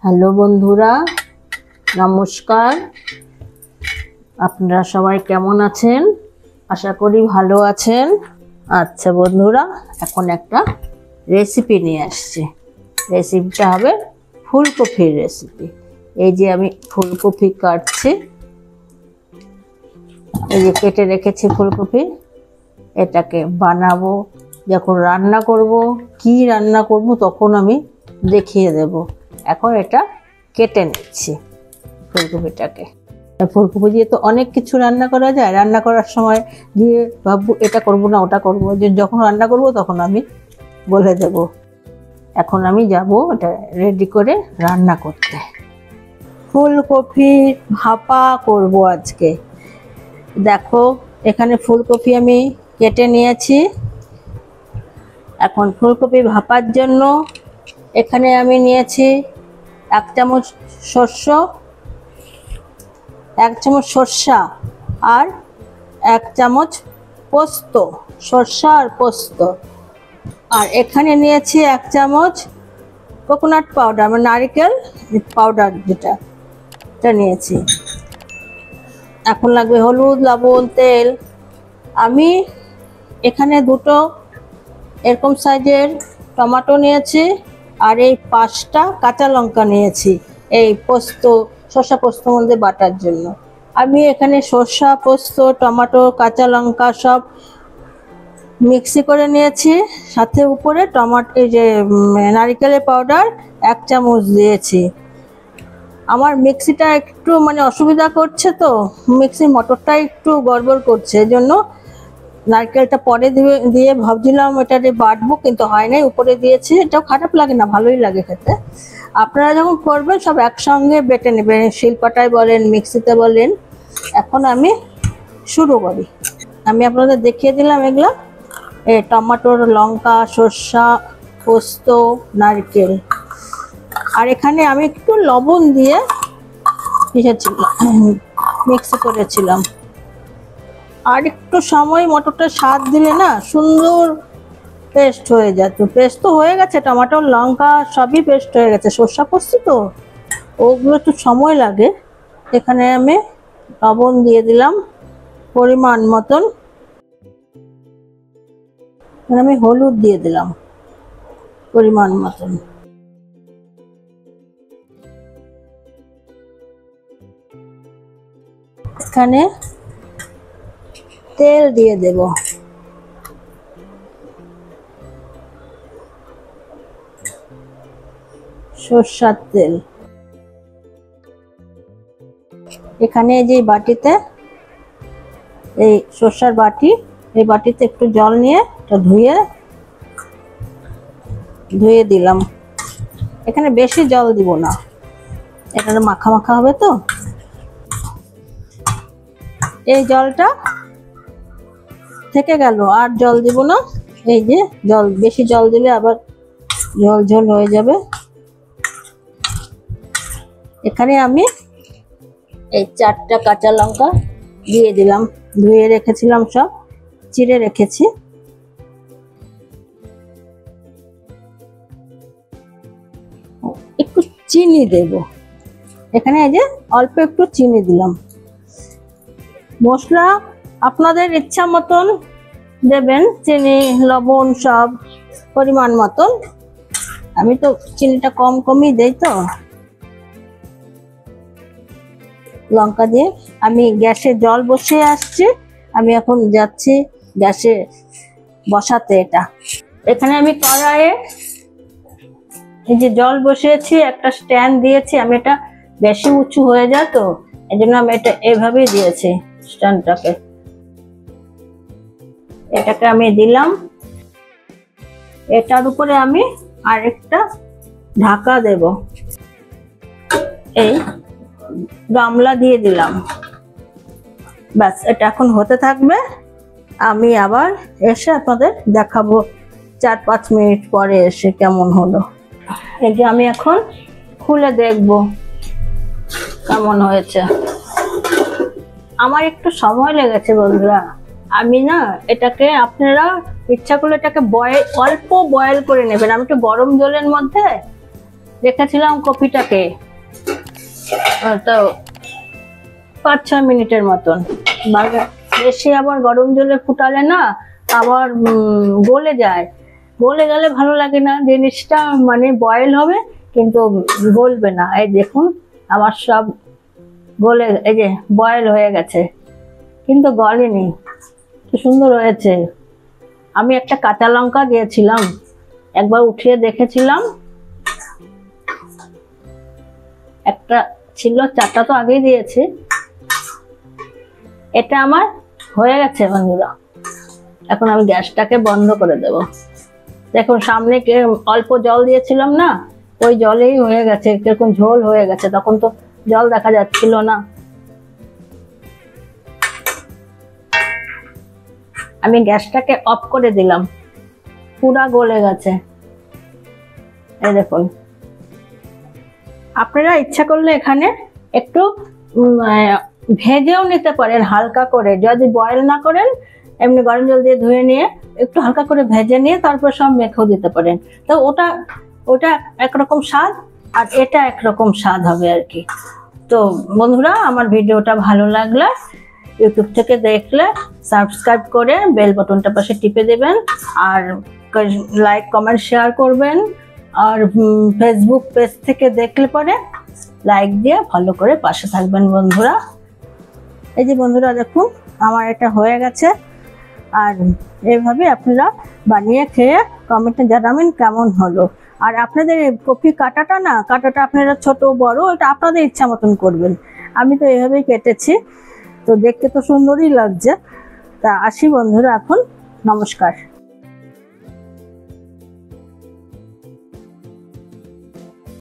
Hello বন্ধুরা, নমস্কার। আপনারা সবাই কেমন আছেন? আশা করি ভালো আছেন। আচ্ছা বন্ধুরা, এখন একটা রেসিপি নিয়ে আসছি। রেসিপিটা হবে ফুলকপির রেসিপি। এই যে আমি ফুলকপি কাটছি, এই যে কেটে রেখেছি ফুলকপি। এটাকে বানাবো, যখন রান্না করব, কি রান্না করব তখন আমি দেখিয়ে দেব। এখন এটা কেটে নিচ্ছি ফুলকপিটাকে। ফুলকপি দিয়ে তো অনেক কিছু রান্না করা যায়। রান্না করার সময় গিয়ে ভাববো এটা করব না ওটা করব, যে যখন রান্না করব তখন আমি বলে দেব। এখন আমি যাব এটা রেডি করে রান্না করতে। ফুলকপির ভাপা করব আজকে। দেখো, এখানে ফুলকপি আমি কেটে নিয়েছি। এখন ফুলকপি ভাপার জন্য এখানে আমি নিয়েছি 1 চামচ সরষা আর 1 চামচ পোস্ত, সরষা আর পোস্ত। আর এখানে নিয়েছি 1 চামচ কোকোনাট পাউডার, মানে নারকেল পাউডার, যেটা নিয়েছি। এখন লাগবে হলুদ, লবণ, তেল। আমি এখানে 2টো এরকম সাইজের টমেটো নিয়েছি আর এই 5টা কাঁচা লঙ্কা নিয়েছি এই শসা পোস্ত মধ্যে বাটার জন্য। আমি এখানে শসা, পোস্ত, টমেটো, কাঁচা লঙ্কা সব মিক্সি করে নিয়েছি। সাথে উপরে এই যে নারকেলের পাউডার 1 চামচ দিয়েছি। আমার মিক্সিটা একটু অসুবিধা করছে, তো মিক্সির মোটরটা একটু গড়বড় করছে, এজন্য নারকেলটা পরে দিয়ে ভাবছিলাম এটা বাটবো, কিন্তু হয় নাই, উপরে দিয়েছি। এটাও খারাপ লাগে না, ভালোই লাগে খেতে। আপনারা যখন করবেন সব একসঙ্গে বেটে নেবেন, শিলপাটায় বলেন, মিক্সিতে বলেন। এখন আমি শুরু করি। আমি আপনাদের দেখিয়ে দিলাম এগুলো, টমেটোর, লঙ্কা, সরষা, পোস্ত, নারকেল। আর এখানে আমি একটু লবণ দিয়ে মিক্সি করেছিলাম। আর একটু সময় মটরটা স্বাদ দিলে না সুন্দর পেস্ট হয়ে যেত। পেস্ট তো হয়ে গেছে, টমেটো, লঙ্কা সবই পেস্ট হয়ে গেছে। সরষা পোস্ত তো ওগুলো একটু সময় লাগে। এখানে আমি লবণ দিয়ে দিলাম পরিমাণ মতন। আমি হলুদ দিয়ে দিলাম পরিমাণ মতন। এখানে তেল দিয়ে দেব। সরষের তেল। এখানে যে বাটিতে, এই সরষের বাটি, এই বাটিতে একটু জল নিয়ে এটা ধুয়ে দিলাম। এখানে বেশি জল দিব না, এটা মাখা মাখা হবে তো। এই জলটা থেকে গেল, আর জল দিব না। এই যে বেশি জল দিলে আবার ঝোল হয়ে যাবে। এখানে আমি এই 4টা কাঁচা লঙ্কা দিয়ে দিলাম। ধুয়ে রেখেছিলাম, সব চিড়ে রেখেছি। একটু চিনি দেব এখানে, এই যে অল্প একটু চিনি দিলাম। মশলা আপনাদের ইচ্ছা মতন দেবেন, চিনি, লবণ সব পরিমাণ মতন। আমি তো চিনিটা কমই দেই তো। লঙ্কা দিয়ে আমি গ্যাসে জল বসিয়ে আসছি। আমি এখন যাচ্ছি গ্যাসে বসাতে এটা। এখানে আমি কড়াইয়ে এই যে জল বসিয়েছি, একটা স্ট্যান্ড দিয়েছি। আমি এটা বেশি উঁচু হয়ে যায় তো, এই জন্য আমি এটা এভাবেই দিয়েছি স্ট্যান্ডটাকে। এটাকে আমি দিলাম। এটার উপরে আমি আরেকটা ঢাকা দেব। এই গামলা দিয়ে দিলাম। ব্যাস, এটা এখন হতে থাকবে। আমি আবার এসে আপনাদের দেখাবো 4-5 মিনিট পরে এসে কেমন হলো। এই যে আমি এখন খুলে দেখব কেমন হয়েছে। আমার একটু সময় লেগেছে বন্ধুরা। আমি না এটাকে, আপনারা ইচ্ছা করলে এটাকে অল্প বয়েল করে নেবেন। আমি একটু গরম জলের মধ্যে রেখেছিলাম কপিটাকে, তো 5-6 মিনিটের মতন। বেশি আবার গরম জলে ফুটালে না আবার গলে যায়, গলে গেলে ভালো লাগে না জিনিসটা, মানে বয়েল হবে কিন্তু গলবে না। এই দেখুন আমার সব গলে, এই যে বয়েল হয়ে গেছে কিন্তু গলেনি, কি সুন্দর হয়েছে। আমি একটা কাঁচা লঙ্কা দিয়েছিলাম, একবার উঠিয়ে দেখেছিলাম, একটা ছিল, 4টা তো আগেই দিয়েছি। এটা আমার হয়ে গেছে বন্ধুরা। এখন আমি গ্যাসটাকে বন্ধ করে দেব। দেখুন সামনে অল্প জল দিয়েছিলাম না, ওই জলেই হয়ে গেছে, কিরকম ঝোল হয়ে গেছে, তখন তো জল দেখা যাচ্ছিল না। আমি গ্যাসটাকে অফ করে দিলাম, পুরা গলে গেছে। এই দেখুন, আপনারা ইচ্ছা করলে এখানে একটু ভেজেও নিতে পারেন হালকা করে, যদি বয়েল না করেন এমনি গরম জল দিয়ে ধুয়ে নিয়ে একটু হালকা করে ভেজে নিয়ে তারপর সব মেখেও দিতে পারেন। তো ওটা একরকম স্বাদ আর এটা একরকম স্বাদ হবে আর কি। তো বন্ধুরা, আমার ভিডিওটা ভালো লাগলে ইউটিউব থেকে দেখলে সাবস্ক্রাইব করে বেল বাটনটা পাশে টিপে দেবেন, আর লাইক কমেন্ট শেয়ার করবেন, আর ফেসবুক পেজ থেকে দেখলে পরে লাইক দিয়ে ফলো করে পাশে থাকবেন বন্ধুরা। এই যে বন্ধুরা দেখুন আমার এটা হয়ে গেছে, আর এইভাবে আপনারা বানিয়ে খেয়ে কমেন্টে জানাবেন কেমন হলো। আর আপনাদের কপি কাটাটা আপনারা ছোট বড় এটা আপনাদের ইচ্ছা মতন করবেন। আমি তো এইভাবেই কেটেছি, তো দেখতে তো সুন্দরই লাগছে। তা আসি বন্ধুরা, এখন নমস্কার।